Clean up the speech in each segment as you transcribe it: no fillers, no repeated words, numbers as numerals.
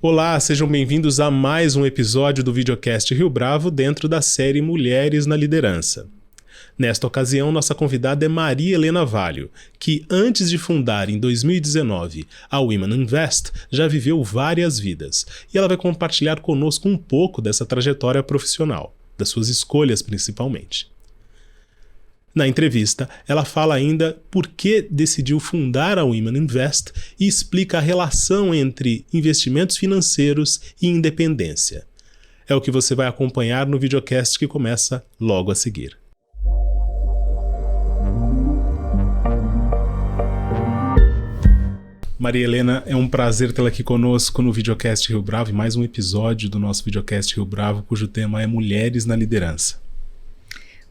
Olá, sejam bem-vindos a mais um episódio do Videocast Rio Bravo dentro da série Mulheres na Liderança. Nesta ocasião, nossa convidada é Maria Helena Valho, que antes de fundar em 2019 a Women Invest, já viveu várias vidas, e ela vai compartilhar conosco um pouco dessa trajetória profissional, das suas escolhas principalmente. Na entrevista, ela fala ainda por que decidiu fundar a Women Invest e explica a relação entre investimentos financeiros e independência. É o que você vai acompanhar no videocast que começa logo a seguir. Maria Helena, é um prazer tê-la aqui conosco no Videocast Rio Bravo, e mais um episódio do nosso Videocast Rio Bravo, cujo tema é Mulheres na Liderança.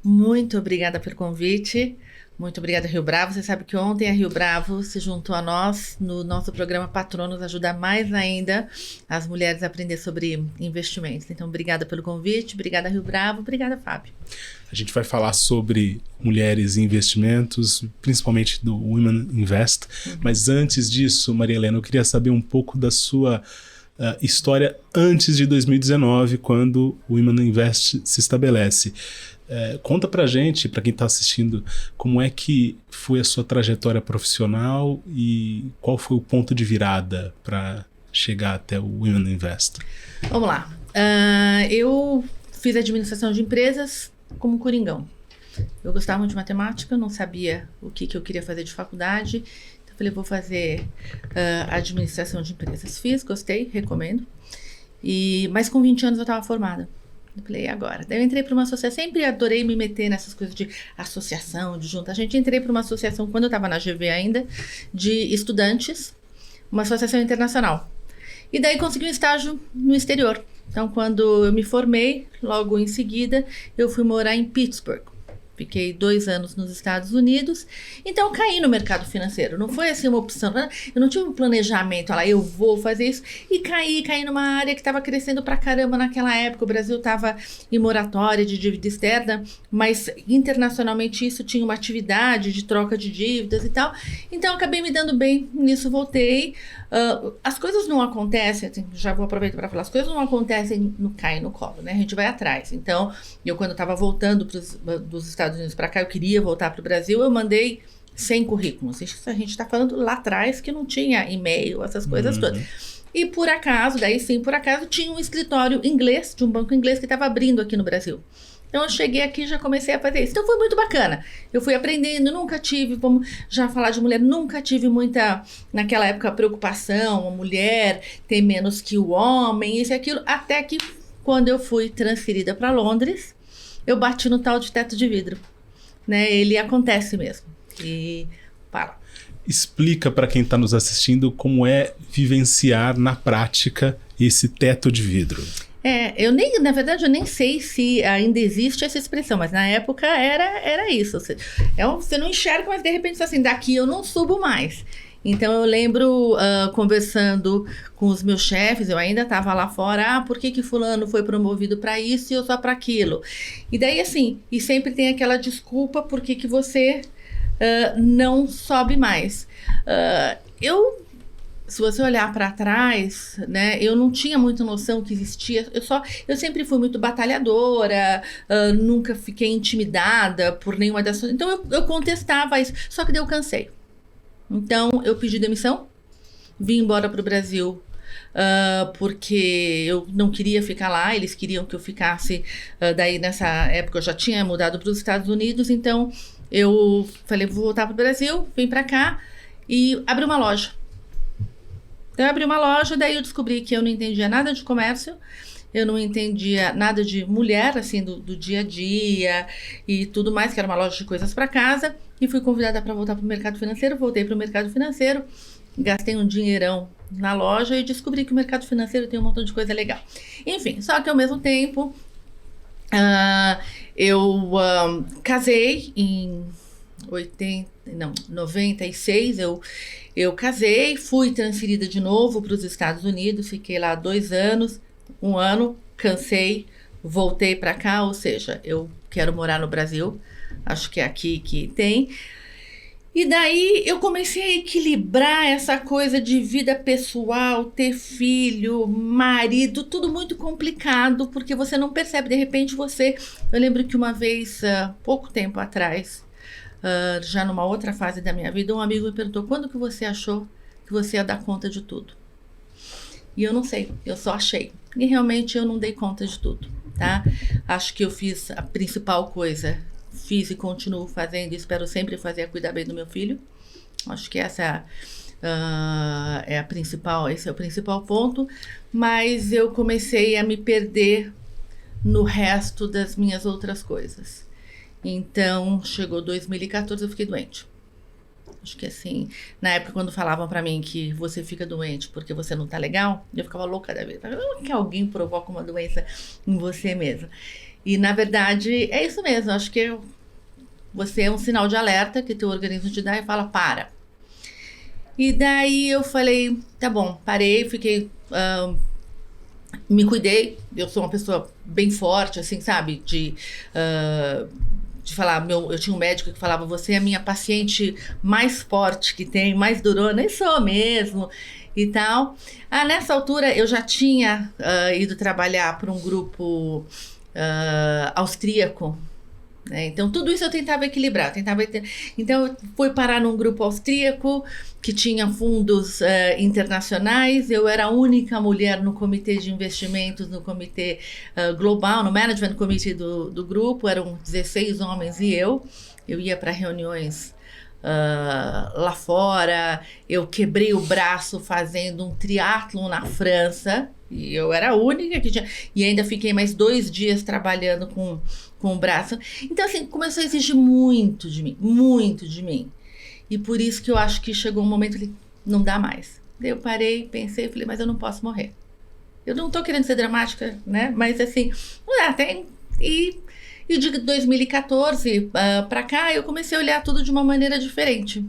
Muito obrigada pelo convite, muito obrigada Rio Bravo. Você sabe que ontem a Rio Bravo se juntou a nós no nosso programa Patronos, ajudar mais ainda as mulheres a aprender sobre investimentos. Então, obrigada pelo convite, obrigada Rio Bravo, obrigada Fábio. A gente vai falar sobre mulheres e investimentos, principalmente do Women Invest, mas antes disso, Maria Helena, eu queria saber um pouco da sua história antes de 2019, quando o Women Invest se estabelece. Conta pra gente, pra quem tá assistindo, como é que foi a sua trajetória profissional e qual foi o ponto de virada para chegar até o Women Invest. Vamos lá. Eu fiz administração de empresas como coringão. Eu gostava muito de matemática, não sabia o que eu queria fazer de faculdade. Então falei, vou fazer administração de empresas. Fiz, gostei, recomendo. Mas com 20 anos eu estava formada. Eu falei, e agora? Daí eu entrei para uma associação, sempre adorei me meter nessas coisas de associação, de junta. Entrei para uma associação, quando eu estava na GV ainda, de estudantes, uma associação internacional. E daí consegui um estágio no exterior. Então, quando eu me formei, logo em seguida, eu fui morar em Pittsburgh. Fiquei 2 anos nos Estados Unidos, então eu caí no mercado financeiro. Não foi assim uma opção, eu não tive um planejamento, eu vou fazer isso. E caí numa área que estava crescendo pra caramba naquela época. O Brasil estava em moratória de dívida externa, mas internacionalmente isso tinha uma atividade de troca de dívidas e tal. Então eu acabei me dando bem nisso, voltei. As coisas não acontecem, já vou aproveitar para falar, as coisas não acontecem no cai no colo, né? A gente vai atrás. Então, eu quando estava voltando dos Estados Unidos para cá, eu queria voltar para o Brasil, eu mandei 100 currículos. Isso a gente está falando lá atrás, que não tinha e-mail, essas coisas todas. E por acaso, tinha um escritório inglês, de um banco inglês que estava abrindo aqui no Brasil. Então eu cheguei aqui e já comecei a fazer isso. Então foi muito bacana. Eu fui aprendendo, nunca tive, vamos já falar de mulher, nunca tive muita, naquela época, preocupação, a mulher ter menos que o homem, isso e aquilo. Até que quando eu fui transferida para Londres, eu bati no tal de teto de vidro. Né? Ele acontece mesmo. E para. Explica para quem está nos assistindo como é vivenciar na prática esse teto de vidro. Na verdade, eu nem sei se ainda existe essa expressão, mas na época era isso. Você não enxerga, mas de repente, assim, daqui eu não subo mais. Então, eu lembro conversando com os meus chefes, eu ainda estava lá fora, por que fulano foi promovido para isso e eu só para aquilo? E daí, assim, e sempre tem aquela desculpa, por que você não sobe mais? Se você olhar para trás, né, eu não tinha muita noção que existia. Eu sempre fui muito batalhadora, nunca fiquei intimidada por nenhuma dessas. Então eu contestava isso, só que daí eu cansei. Então eu pedi demissão, vim embora para o Brasil, porque eu não queria ficar lá. Eles queriam que eu ficasse. Daí nessa época eu já tinha mudado para os Estados Unidos, então eu falei, vou voltar para o Brasil, vim para cá e abri uma loja. Então eu abri uma loja, daí eu descobri que eu não entendia nada de comércio, eu não entendia nada de mulher, assim, do dia a dia e tudo mais, que era uma loja de coisas para casa, e fui convidada para voltar para o mercado financeiro. Voltei para o mercado financeiro, gastei um dinheirão na loja e descobri que o mercado financeiro tem um montão de coisa legal. Enfim, só que ao mesmo tempo, eu casei em 96, eu casei, fui transferida de novo para os Estados Unidos, fiquei lá 2 anos, 1 ano, cansei, voltei para cá, ou seja, eu quero morar no Brasil, acho que é aqui que tem. E daí eu comecei a equilibrar essa coisa de vida pessoal, ter filho, marido, tudo muito complicado, porque você não percebe, de repente você... Eu lembro que uma vez, pouco tempo atrás, já numa outra fase da minha vida, um amigo me perguntou: quando que você achou que você ia dar conta de tudo? E eu não sei, eu só achei. E realmente eu não dei conta de tudo, tá? Acho que eu fiz a principal coisa, fiz e continuo fazendo, espero sempre fazer, é cuidar bem do meu filho. Acho que essa é a principal, esse é o principal ponto. Mas eu comecei a me perder no resto das minhas outras coisas. Então, chegou 2014, eu fiquei doente. Acho que assim, na época quando falavam pra mim que você fica doente porque você não tá legal, eu ficava louca da vida. Que alguém provoca uma doença em você mesmo. E na verdade é isso mesmo, acho que você é um sinal de alerta que teu organismo te dá e fala: para. E daí eu falei: tá bom, parei, fiquei, me cuidei. Eu sou uma pessoa bem forte, assim, sabe, de falar, eu tinha um médico que falava: você é a minha paciente mais forte que tem, mais durona. E sou mesmo e tal. Nessa altura eu já tinha ido trabalhar para um grupo austríaco, né? Então tudo isso eu tentava equilibrar, então eu fui parar num grupo austríaco que tinha fundos internacionais. Eu era a única mulher no comitê de investimentos, no comitê global, no management committee do grupo. Eram 16 homens e eu ia para reuniões lá fora. Eu quebrei o braço fazendo um triatlon na França, e eu era a única que tinha, e ainda fiquei mais 2 dias trabalhando com o braço. Então assim, começou a exigir muito de mim, e por isso que eu acho que chegou um momento que não dá mais. Daí eu parei, pensei, falei: mas eu não posso morrer. Eu não tô querendo ser dramática, né, mas assim, e de 2014 para cá eu comecei a olhar tudo de uma maneira diferente.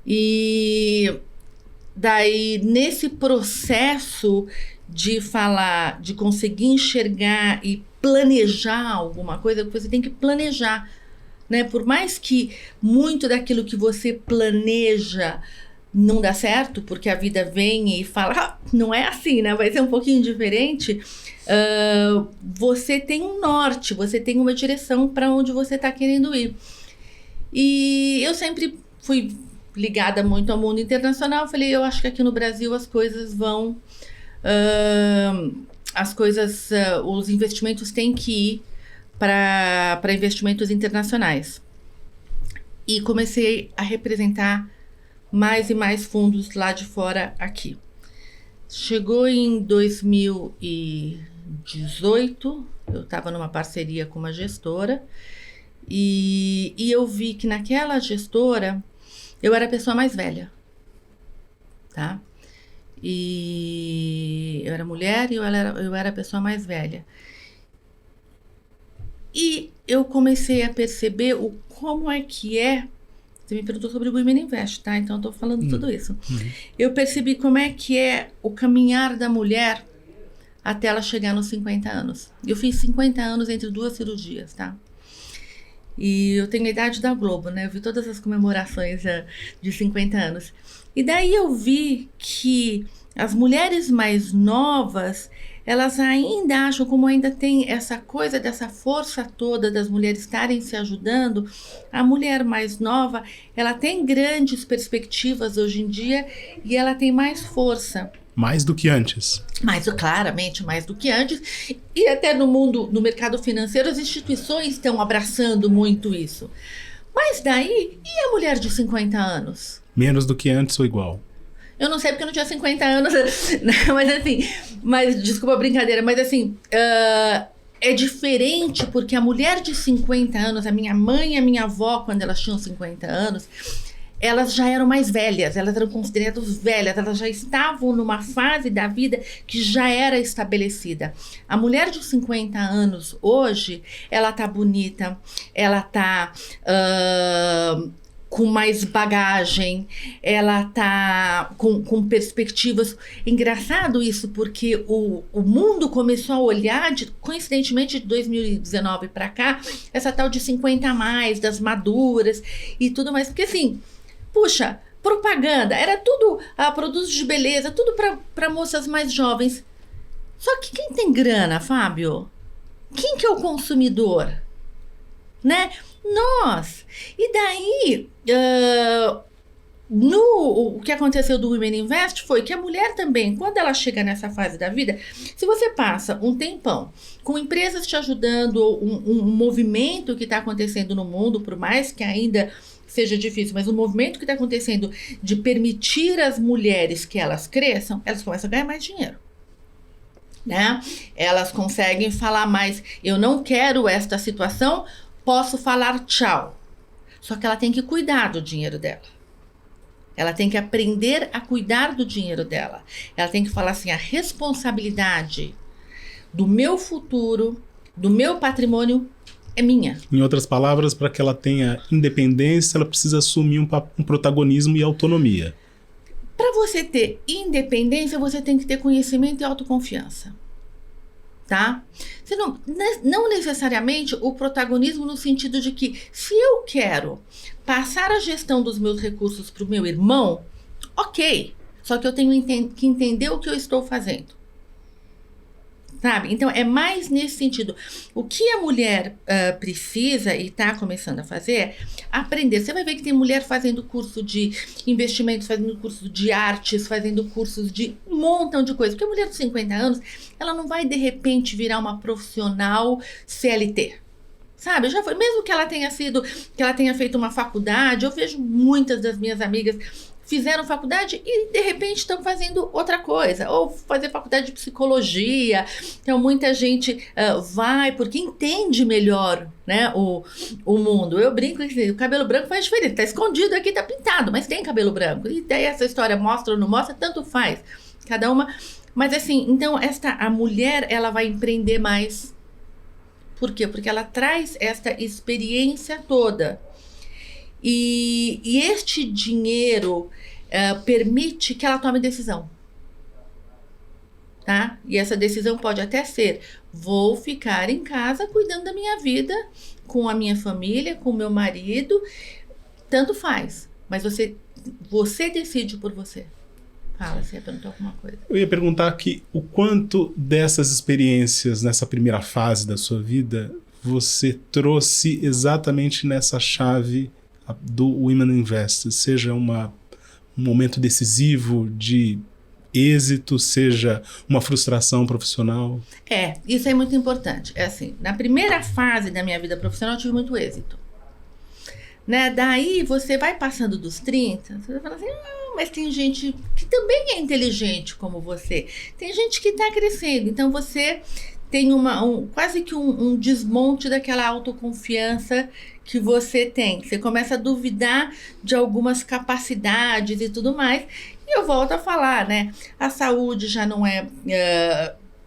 E daí, nesse processo de falar, de conseguir enxergar e planejar alguma coisa, você tem que planejar, né? Por mais que muito daquilo que você planeja não dá certo, porque a vida vem e fala: não é assim, né? Vai ser um pouquinho diferente. Você tem um norte, você tem uma direção para onde você está querendo ir. E eu sempre fui ligada muito ao mundo internacional. Falei: eu acho que aqui no Brasil as coisas vão... os investimentos têm que ir para investimentos internacionais. E comecei a representar mais e mais fundos lá de fora aqui. Chegou em 2018, eu estava numa parceria com uma gestora, e eu vi que naquela gestora eu era a pessoa mais velha, tá? E eu era mulher e eu era a pessoa mais velha. E eu comecei a perceber como é que é. Você me perguntou sobre o Women Invest, tá? Então eu tô falando tudo isso. Eu percebi como é que é o caminhar da mulher até ela chegar nos 50 anos. Eu fiz 50 anos entre 2 cirurgias, tá? E eu tenho a idade da Globo, né? Eu vi todas as comemorações de 50 anos. E daí eu vi que as mulheres mais novas, elas ainda acham, como ainda tem essa coisa dessa força toda das mulheres estarem se ajudando, a mulher mais nova, ela tem grandes perspectivas hoje em dia e ela tem mais força. Mais do que antes. Claramente mais do que antes. E até no mercado financeiro, as instituições estão abraçando muito isso. Mas daí, e a mulher de 50 anos? Menos do que antes ou igual? Eu não sei porque eu não tinha 50 anos, mas desculpa a brincadeira, mas assim, é diferente porque a mulher de 50 anos, a minha mãe e a minha avó, quando elas tinham 50 anos, elas já eram mais velhas, elas eram consideradas velhas, elas já estavam numa fase da vida que já era estabelecida. A mulher de 50 anos hoje, ela tá bonita, ela tá com mais bagagem, ela tá com perspectivas. Engraçado isso, porque o mundo começou a olhar, coincidentemente, de 2019 para cá, essa tal de 50 a mais, das maduras e tudo mais. Porque assim, puxa, propaganda, era tudo produtos de beleza, tudo para moças mais jovens. Só que quem tem grana, Fábio? Quem que é o consumidor? Né? Nós. E daí, o que aconteceu do Women Invest foi que a mulher também, quando ela chega nessa fase da vida, se você passa um tempão com empresas te ajudando, um movimento que está acontecendo no mundo, por mais que ainda seja difícil, mas o movimento que está acontecendo de permitir às mulheres que elas cresçam, elas começam a ganhar mais dinheiro. Né? Elas conseguem falar mais, eu não quero esta situação, posso falar tchau. Só que ela tem que cuidar do dinheiro dela. Ela tem que aprender a cuidar do dinheiro dela. Ela tem que falar assim, a responsabilidade do meu futuro, do meu patrimônio é minha. Em outras palavras, para que ela tenha independência, ela precisa assumir um protagonismo e autonomia. Para você ter independência, você tem que ter conhecimento e autoconfiança. Tá? Você não necessariamente o protagonismo no sentido de que se eu quero passar a gestão dos meus recursos para o meu irmão, ok. Só que eu tenho que entender o que eu estou fazendo. Sabe? Então, é mais nesse sentido. O que a mulher precisa e está começando a fazer é aprender. Você vai ver que tem mulher fazendo curso de investimentos, fazendo curso de artes, fazendo cursos de um montão de coisas. Porque a mulher de 50 anos, ela não vai, de repente, virar uma profissional CLT. Sabe? Já foi, mesmo que ela tenha feito uma faculdade, eu vejo muitas das minhas amigas fizeram faculdade e de repente estão fazendo outra coisa, ou fazer faculdade de psicologia. Então muita gente vai porque entende melhor, né, o mundo. Eu brinco que o cabelo branco faz diferença, tá escondido aqui, tá pintado, mas tem cabelo branco. E daí essa história mostra ou não mostra, tanto faz, cada uma. Mas assim, então a mulher, ela vai empreender mais. Por quê? Porque ela traz esta experiência toda. E este dinheiro permite que ela tome decisão. Tá? E essa decisão pode até ser: vou ficar em casa cuidando da minha vida, com a minha família, com o meu marido. Tanto faz. Mas você decide por você. Fala, você ia perguntar alguma coisa. Eu ia perguntar aqui o quanto dessas experiências nessa primeira fase da sua vida você trouxe exatamente nessa chave do Women Invest, seja um momento decisivo de êxito, seja uma frustração profissional. Isso é muito importante. É assim, na primeira fase da minha vida profissional eu tive muito êxito. Né? Daí você vai passando dos 30, você vai falar assim, mas tem gente que também é inteligente como você. Tem gente que está crescendo, então você tem quase que um desmonte daquela autoconfiança que você tem. Você começa a duvidar de algumas capacidades e tudo mais. E eu volto a falar, né? A saúde já não é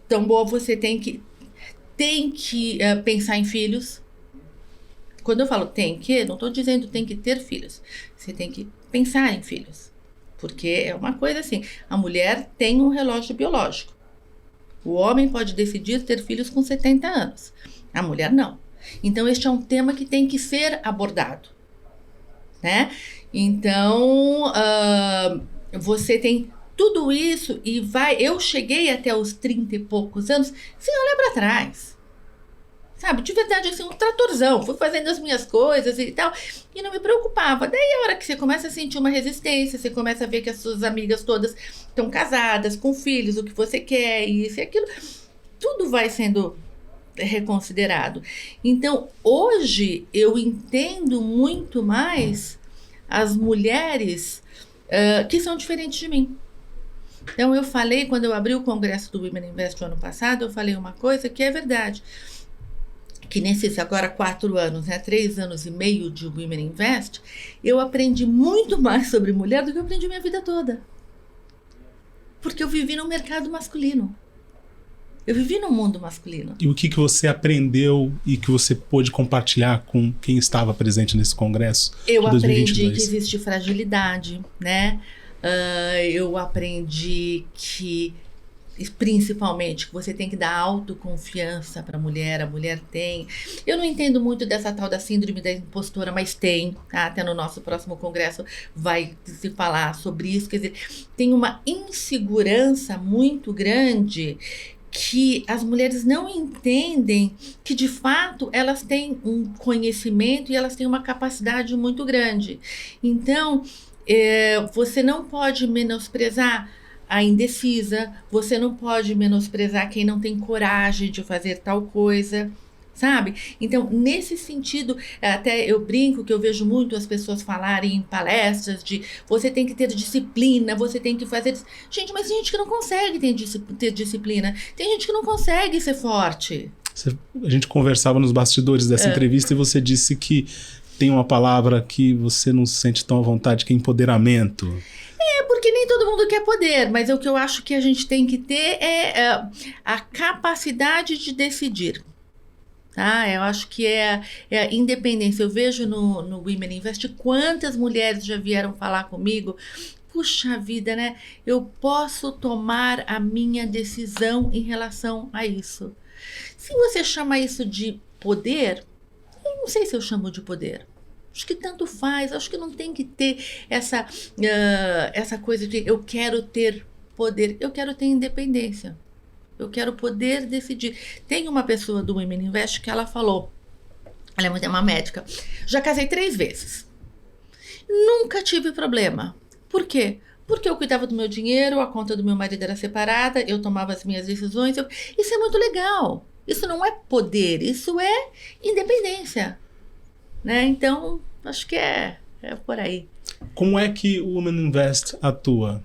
tão boa, você tem que pensar em filhos. Quando eu falo não estou dizendo tem que ter filhos. Você tem que pensar em filhos. Porque é uma coisa assim, a mulher tem um relógio biológico. O homem pode decidir ter filhos com 70 anos. A mulher não. Então, este é um tema que tem que ser abordado. Né? Então, você tem tudo isso e eu cheguei até os 30 e poucos anos sem olhar para trás. Sabe, de verdade, assim, um tratorzão. Fui fazendo as minhas coisas e tal, e não me preocupava. Daí, a hora que você começa a sentir uma resistência, você começa a ver que as suas amigas todas estão casadas, com filhos, o que você quer, isso e aquilo, tudo vai sendo reconsiderado. Então, hoje, eu entendo muito mais as mulheres que são diferentes de mim. Então, eu falei, quando eu abri o congresso do Women Invest no ano passado, eu falei uma coisa que é verdade. Que nesses agora 4 anos, né, 3 anos e meio de Women Invest, eu aprendi muito mais sobre mulher do que eu aprendi minha vida toda. Porque eu vivi no mercado masculino. Eu vivi no mundo masculino. E o que você aprendeu e que você pôde compartilhar com quem estava presente nesse congresso Eu de aprendi 2022? que existe fragilidade, né? Eu aprendi que, principalmente, que você tem que dar autoconfiança para a mulher tem. Eu não entendo muito dessa tal da síndrome da impostora, mas tem, tá? Até no nosso próximo congresso vai se falar sobre isso. Quer dizer, tem uma insegurança muito grande que as mulheres não entendem que, de fato, elas têm um conhecimento e elas têm uma capacidade muito grande. Então, você não pode menosprezar a indecisa, você não pode menosprezar quem não tem coragem de fazer tal coisa, sabe? Então, nesse sentido, até eu brinco que eu vejo muito as pessoas falarem em palestras de você tem que ter disciplina, você tem que fazer... Gente, mas tem gente que não consegue ter disciplina, tem gente que não consegue ser forte. A gente conversava nos bastidores dessa entrevista e você disse que tem uma palavra que você não se sente tão à vontade, que é empoderamento. Porque nem todo mundo quer poder, mas o que eu acho que a gente tem que ter é a capacidade de decidir. Tá? Eu acho que é a independência. Eu vejo no Women Invest quantas mulheres já vieram falar comigo. Puxa vida, né? Eu posso tomar a minha decisão em relação a isso. Se você chama isso de poder, eu não sei se eu chamo de poder. Acho que tanto faz. Acho que não tem que ter essa coisa de eu quero ter poder. Eu quero ter independência. Eu quero poder decidir. Tem uma pessoa do Women Invest que ela falou, ela é uma médica, já casei 3 vezes. Nunca tive problema. Por quê? Porque eu cuidava do meu dinheiro, a conta do meu marido era separada, eu tomava as minhas decisões. Isso é muito legal. Isso não é poder, isso é independência. Né? Então, acho que é por aí. Como é que o Women Invest atua,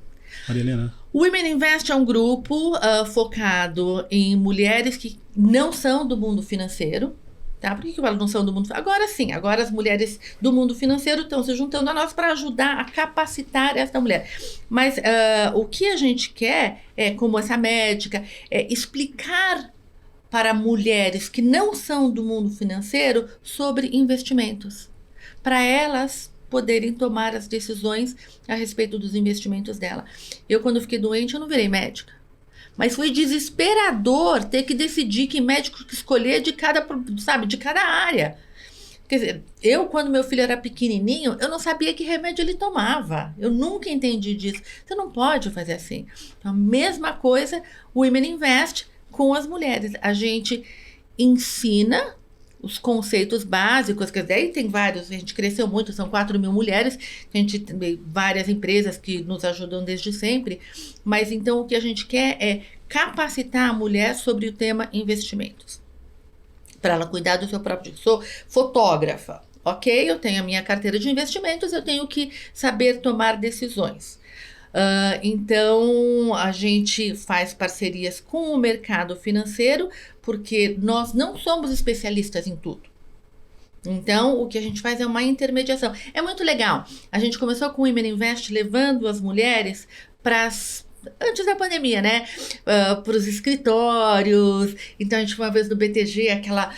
Maria Helena? O Women Invest é um grupo focado em mulheres que não são do mundo financeiro. Tá? Por que elas não são do mundo financeiro? Agora sim, agora as mulheres do mundo financeiro estão se juntando a nós para ajudar a capacitar essa mulher. Mas o que a gente quer, como essa médica, é explicar para mulheres que não são do mundo financeiro sobre investimentos. Para elas poderem tomar as decisões a respeito dos investimentos dela. Eu, quando fiquei doente, eu não virei médica. Mas foi desesperador ter que decidir que médico que escolher de cada área. Quer dizer, eu, quando meu filho era pequenininho, eu não sabia que remédio ele tomava. Eu nunca entendi disso. Você não pode fazer assim. Então, a mesma coisa, o Women Invest com as mulheres. A gente ensina os conceitos básicos, que daí tem vários, a gente cresceu muito, são 4.000 mulheres, a gente tem várias empresas que nos ajudam desde sempre, mas então o que a gente quer é capacitar a mulher sobre o tema investimentos, para ela cuidar do seu próprio... Sou fotógrafa, ok? Eu tenho a minha carteira de investimentos, eu tenho que saber tomar decisões. Então, a gente faz parcerias com o mercado financeiro, porque nós não somos especialistas em tudo. Então, o que a gente faz é uma intermediação. É muito legal. A gente começou com o Women Invest levando as mulheres para antes da pandemia, né? Para os escritórios. Então, a gente foi uma vez no BTG, aquela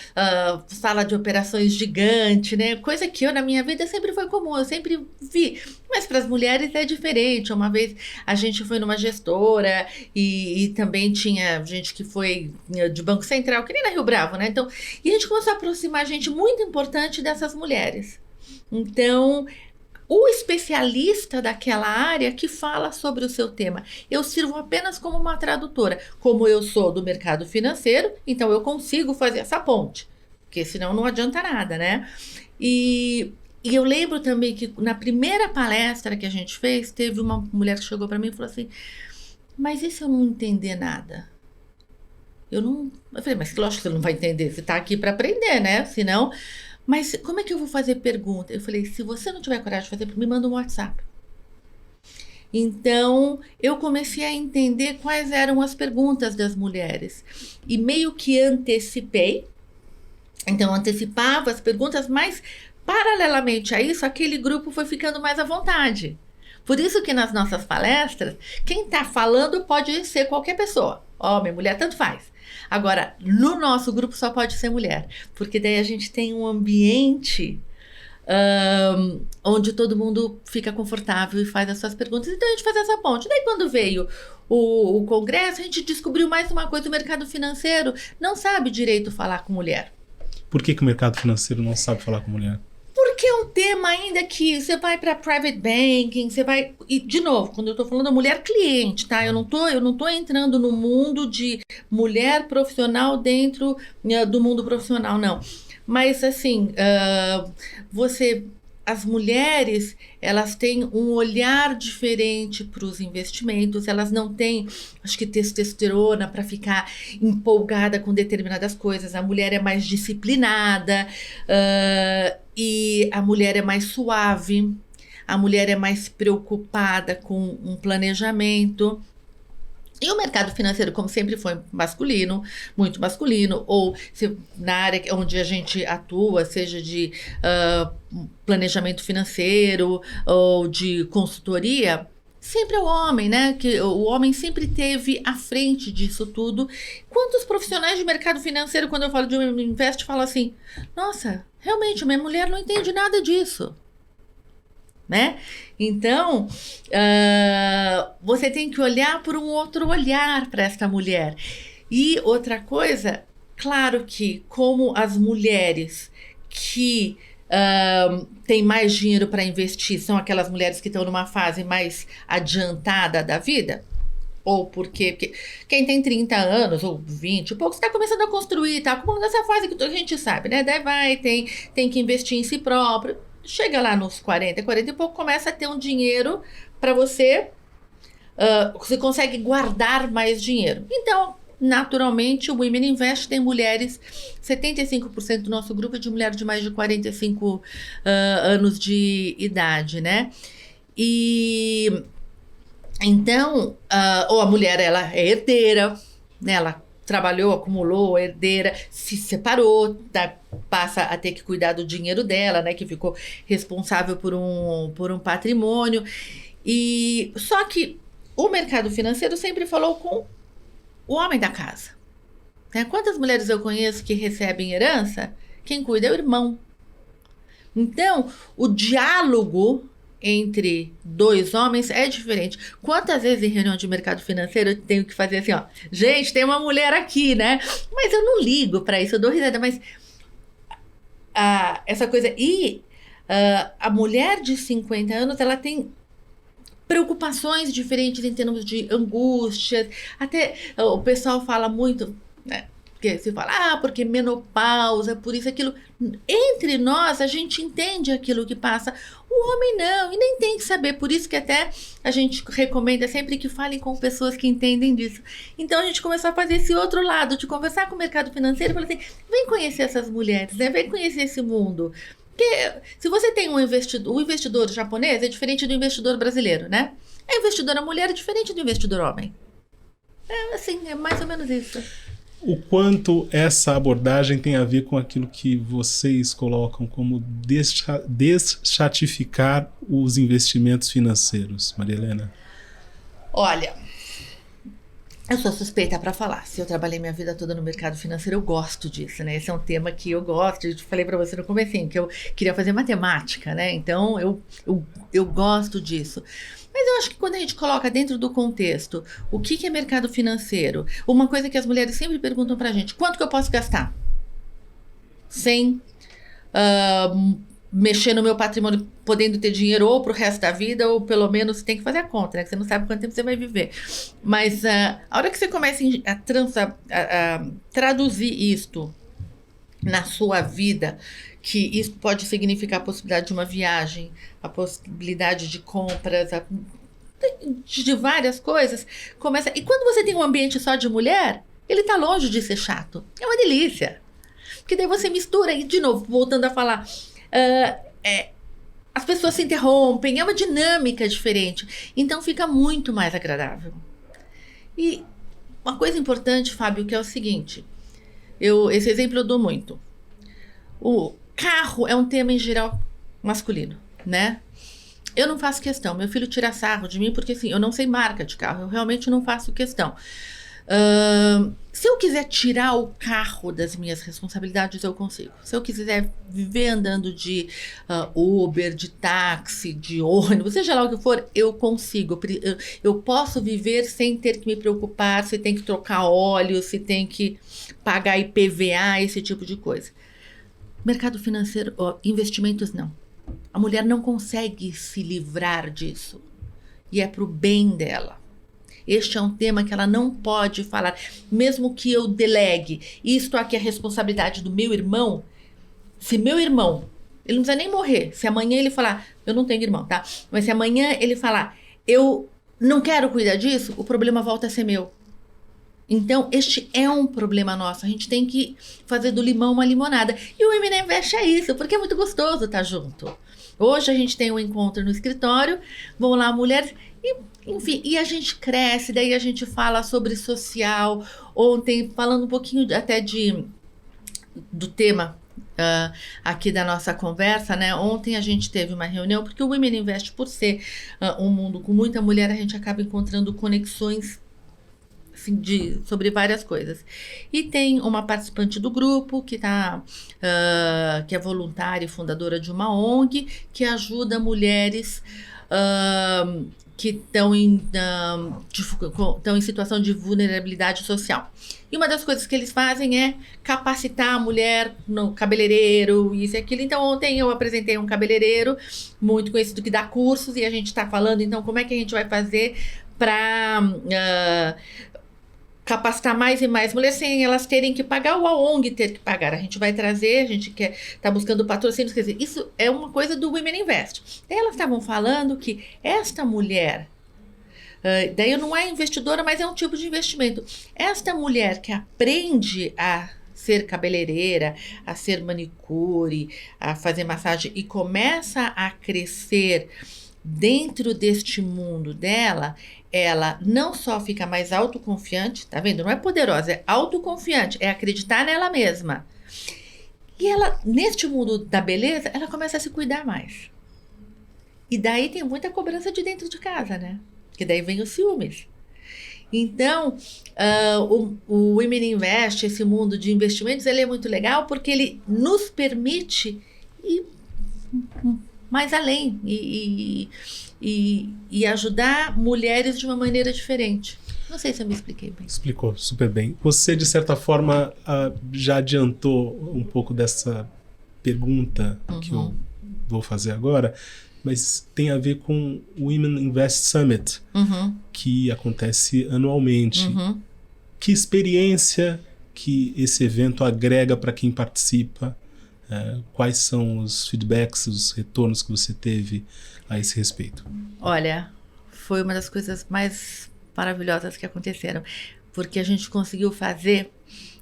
sala de operações gigante, né? Coisa que eu, na minha vida, sempre foi comum, eu sempre vi. Mas para as mulheres é diferente. Uma vez a gente foi numa gestora e também tinha gente que foi de Banco Central, que nem na Rio Bravo, né? Então, e a gente começou a aproximar gente muito importante dessas mulheres. Então, o especialista daquela área que fala sobre o seu tema. Eu sirvo apenas como uma tradutora. Como eu sou do mercado financeiro, então eu consigo fazer essa ponte, porque senão não adianta nada, né? E eu lembro também que na primeira palestra que a gente fez, teve uma mulher que chegou para mim e falou assim, mas e se eu não entender nada? Eu falei, mas lógico que você não vai entender, você está aqui para aprender, né? Senão... Mas como é que eu vou fazer pergunta? Eu falei, se você não tiver coragem de fazer, me manda um WhatsApp. Então, eu comecei a entender quais eram as perguntas das mulheres. E meio que antecipei. Então, antecipava as perguntas, mas paralelamente a isso, aquele grupo foi ficando mais à vontade. Por isso que nas nossas palestras, quem está falando pode ser qualquer pessoa. Homem, mulher, tanto faz. Agora, no nosso grupo só pode ser mulher. Porque daí a gente tem um ambiente onde todo mundo fica confortável e faz as suas perguntas. Então a gente faz essa ponte. Daí quando veio o congresso, a gente descobriu mais uma coisa: o mercado financeiro não sabe direito falar com mulher. Por que o mercado financeiro não sabe falar com mulher? Porque é um tema ainda que você vai para private banking, você vai... E, de novo, quando eu tô falando mulher cliente, tá? Eu não tô entrando no mundo de mulher profissional dentro do mundo profissional, não. Mas, assim, as mulheres, elas têm um olhar diferente para os investimentos, elas não têm, acho que, testosterona para ficar empolgada com determinadas coisas. A mulher é mais disciplinada, e a mulher é mais suave, a mulher é mais preocupada com um planejamento. E o mercado financeiro, como sempre foi masculino, muito masculino, ou na área onde a gente atua, seja de planejamento financeiro ou de consultoria, sempre é o homem, né? Que o homem sempre esteve à frente disso tudo. Quantos profissionais de mercado financeiro, quando eu falo de Women Invest, falam assim: nossa, realmente, minha mulher não entende nada disso. Né? Então, você tem que olhar por um outro olhar para esta mulher. E outra coisa, claro que como as mulheres que têm mais dinheiro para investir são aquelas mulheres que estão numa fase mais adiantada da vida, ou porque quem tem 30 anos ou 20, pouco, está começando a construir, está acumulando essa fase que a gente sabe, né? Daí tem que investir em si próprio. Chega lá nos 40 e pouco, começa a ter um dinheiro para você consegue guardar mais dinheiro. Então, naturalmente, o Women Invest tem mulheres, 75% do nosso grupo é de mulheres de mais de 45 anos de idade, né? E então, ou a mulher, ela é herdeira, né? Ela trabalhou, acumulou, herdeira, se separou, passa a ter que cuidar do dinheiro dela, né? Que ficou responsável por um patrimônio. E só que o mercado financeiro sempre falou com o homem da casa, né? Quantas mulheres eu conheço que recebem herança? Quem cuida é o irmão. Então, o diálogo entre dois homens é diferente. Quantas vezes em reunião de mercado financeiro eu tenho que fazer assim, ó, gente, tem uma mulher aqui, né? Mas eu não ligo para isso, eu dou risada, mas essa coisa. E a mulher de 50 anos, ela tem preocupações diferentes em termos de angústias. Até o pessoal fala muito, né? Porque se fala, porque menopausa, por isso, aquilo. Entre nós, a gente entende aquilo que passa. O homem não, e nem tem que saber. Por isso que até a gente recomenda sempre que falem com pessoas que entendem disso. Então, a gente começou a fazer esse outro lado, de conversar com o mercado financeiro e falar assim, vem conhecer essas mulheres, né? Vem conhecer esse mundo. Porque se você tem o investidor japonês é diferente do investidor brasileiro, né? A investidora mulher é diferente do investidor homem. É mais ou menos isso. O quanto essa abordagem tem a ver com aquilo que vocês colocam como deschatificar os investimentos financeiros, Maria Helena? Olha, eu sou suspeita para falar. Se eu trabalhei minha vida toda no mercado financeiro, eu gosto disso, né? Esse é um tema que eu gosto. Eu falei para você no comecinho que eu queria fazer matemática, né? Então, eu gosto disso. Mas eu acho que quando a gente coloca dentro do contexto o que é mercado financeiro, uma coisa que as mulheres sempre perguntam pra gente: quanto que eu posso gastar sem mexer no meu patrimônio, podendo ter dinheiro ou pro resto da vida, ou pelo menos tem que fazer a conta, né? Que você não sabe quanto tempo você vai viver. Mas a hora que você começa a traduzir isto na sua vida, que isso pode significar a possibilidade de uma viagem, a possibilidade de compras, de várias coisas, começa. E quando você tem um ambiente só de mulher, ele tá longe de ser chato. É uma delícia. Porque daí você mistura, e de novo, voltando a falar, as pessoas se interrompem, é uma dinâmica diferente. Então fica muito mais agradável. E uma coisa importante, Fábio, que é o seguinte, esse exemplo eu dou muito. O carro é um tema em geral masculino, né? Eu não faço questão. Meu filho tira sarro de mim porque, assim, eu não sei marca de carro. Eu realmente não faço questão. Se eu quiser tirar o carro das minhas responsabilidades, eu consigo. Se eu quiser viver andando de Uber, de táxi, de ônibus, seja lá o que for, eu consigo. Eu posso viver sem ter que me preocupar se tem que trocar óleo, se tem que pagar IPVA, esse tipo de coisa. Mercado financeiro, investimentos, não. A mulher não consegue se livrar disso. E é pro bem dela. Este é um tema que ela não pode falar. Mesmo que eu delegue, isto aqui é a responsabilidade do meu irmão. Se meu irmão, ele não precisa nem morrer. Se amanhã ele falar, eu não tenho irmão, tá? Mas se amanhã ele falar, eu não quero cuidar disso, o problema volta a ser meu. Então, este é um problema nosso. A gente tem que fazer do limão uma limonada. E o Women Invest é isso, porque é muito gostoso estar junto. Hoje a gente tem um encontro no escritório, vão lá mulheres, enfim, e a gente cresce, daí a gente fala sobre social. Ontem, falando um pouquinho até do tema aqui da nossa conversa, né? Ontem a gente teve uma reunião, porque o Women Invest, por ser um mundo com muita mulher, a gente acaba encontrando conexões assim, sobre várias coisas. E tem uma participante do grupo que é voluntária e fundadora de uma ONG que ajuda mulheres que estão em situação de vulnerabilidade social. E uma das coisas que eles fazem é capacitar a mulher no cabeleireiro, isso e aquilo. Então, ontem eu apresentei um cabeleireiro muito conhecido que dá cursos, e a gente está falando, então, como é que a gente vai fazer para capacitar mais e mais mulheres sem elas terem que pagar ou a ONG ter que pagar. A gente vai trazer, a gente está buscando patrocínios, quer dizer, isso é uma coisa do Women Invest. Daí elas estavam falando que esta mulher, daí não é investidora, mas é um tipo de investimento. Esta mulher que aprende a ser cabeleireira, a ser manicure, a fazer massagem e começa a crescer dentro deste mundo dela, ela não só fica mais autoconfiante, tá vendo? Não é poderosa, é autoconfiante, é acreditar nela mesma. E ela, neste mundo da beleza, ela começa a se cuidar mais. E daí tem muita cobrança de dentro de casa, né? Que daí vem os ciúmes. Então, o Women Invest, esse mundo de investimentos, ele é muito legal porque ele nos permite ir mais além e ajudar mulheres de uma maneira diferente. Não sei se eu me expliquei bem. Explicou super bem. Você, de certa forma, já adiantou um pouco dessa pergunta que eu vou fazer agora, mas tem a ver com o Women Invest Summit, que acontece anualmente. Que experiência que esse evento agrega para quem participa? Quais são os feedbacks, os retornos que você teve a esse respeito? Olha, foi uma das coisas mais maravilhosas que aconteceram, porque a gente conseguiu fazer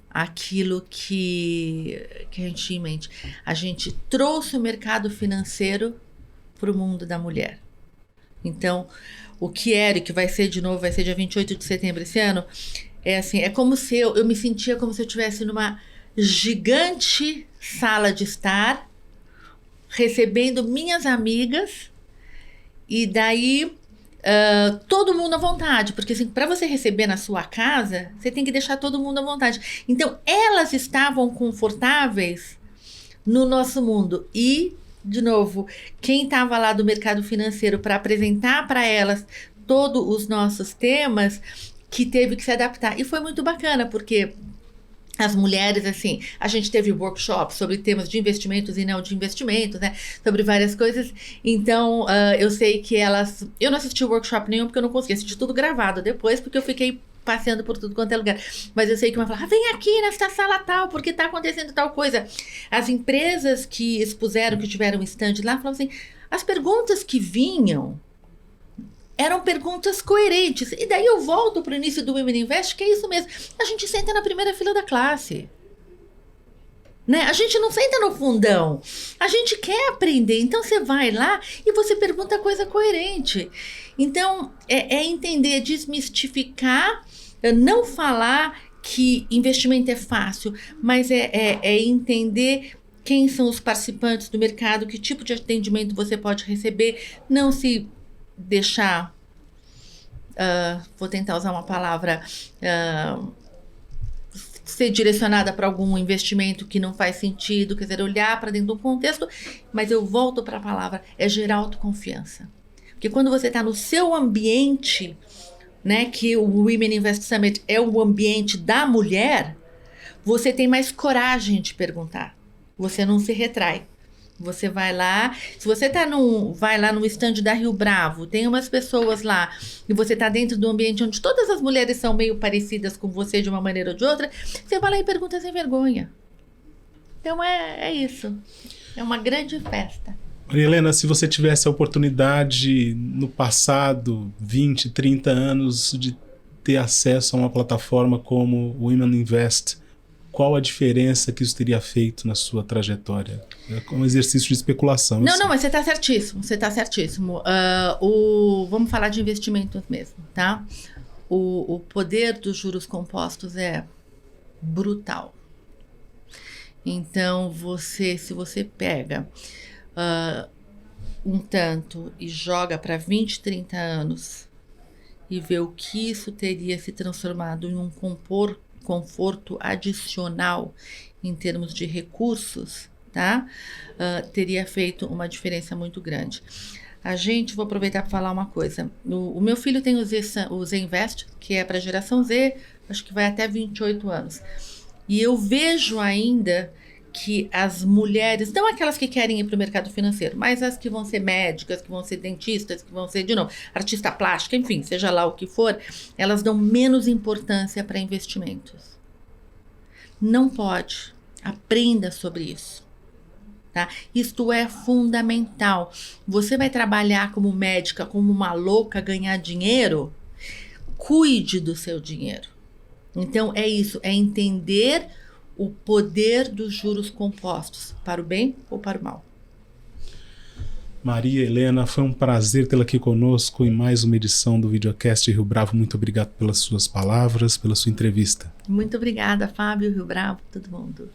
aquilo que a gente tinha em mente. A gente trouxe o mercado financeiro para o mundo da mulher. Então, o que era e que vai ser de novo, vai ser dia 28 de setembro esse ano, é assim, é como se eu me sentia como se eu estivesse numa gigante sala de estar, recebendo minhas amigas, e daí todo mundo à vontade, porque assim, para você receber na sua casa, você tem que deixar todo mundo à vontade. Então, elas estavam confortáveis no nosso mundo. E, de novo, quem estava lá do mercado financeiro para apresentar para elas todos os nossos temas, que teve que se adaptar. E foi muito bacana, porque as mulheres, assim, a gente teve workshops sobre temas de investimentos e não de investimentos, né? Sobre várias coisas. Então, eu sei que elas... Eu não assisti workshop nenhum porque eu não consegui assistir tudo gravado depois, porque eu fiquei passeando por tudo quanto é lugar. Mas eu sei que uma fala, vem aqui nesta sala tal, porque tá acontecendo tal coisa. As empresas que expuseram, que tiveram um stand lá, falavam assim, as perguntas que vinham eram perguntas coerentes. E daí eu volto para o início do Women Invest, que é isso mesmo. A gente senta na primeira fila da classe. Né? A gente não senta no fundão. A gente quer aprender. Então você vai lá e você pergunta coisa coerente. Então, é entender, desmistificar, não falar que investimento é fácil, mas é entender quem são os participantes do mercado, que tipo de atendimento você pode receber, não se deixar, vou tentar usar uma palavra, ser direcionada para algum investimento que não faz sentido, quer dizer, olhar para dentro do contexto, mas eu volto para a palavra, é gerar autoconfiança. Porque quando você está no seu ambiente, né, que o Women Invest Summit é o ambiente da mulher, você tem mais coragem de perguntar. Você não se retrai. Você vai lá, se você vai lá no stand da Rio Bravo, tem umas pessoas lá, e você está dentro do ambiente onde todas as mulheres são meio parecidas com você de uma maneira ou de outra, você vai lá e pergunta sem vergonha. Então é isso. É uma grande festa. Maria Helena, se você tivesse a oportunidade no passado, 20, 30 anos, de ter acesso a uma plataforma como o Women Invest, qual a diferença que isso teria feito na sua trajetória? É um exercício de especulação. Não, mas você está certíssimo, vamos falar de investimentos mesmo, tá? O poder dos juros compostos é brutal. Então, se você pega um tanto e joga para 20, 30 anos e vê o que isso teria se transformado em um conforto adicional em termos de recursos, tá? Teria feito uma diferença muito grande. Vou aproveitar para falar uma coisa. O meu filho tem o Z Invest, que é para a geração Z, acho que vai até 28 anos. E eu vejo ainda que as mulheres, não aquelas que querem ir para o mercado financeiro, mas as que vão ser médicas, que vão ser dentistas, que vão ser, de novo, artista plástica, enfim, seja lá o que for, elas dão menos importância para investimentos. Não pode. Aprenda sobre isso. Tá? Isto é fundamental. Você vai trabalhar como médica, como uma louca, ganhar dinheiro? Cuide do seu dinheiro. Então, é isso, é entender o poder dos juros compostos, para o bem ou para o mal. Maria Helena, foi um prazer tê-la aqui conosco em mais uma edição do Videocast Rio Bravo. Muito obrigado pelas suas palavras, pela sua entrevista. Muito obrigada, Fábio, Rio Bravo, todo mundo.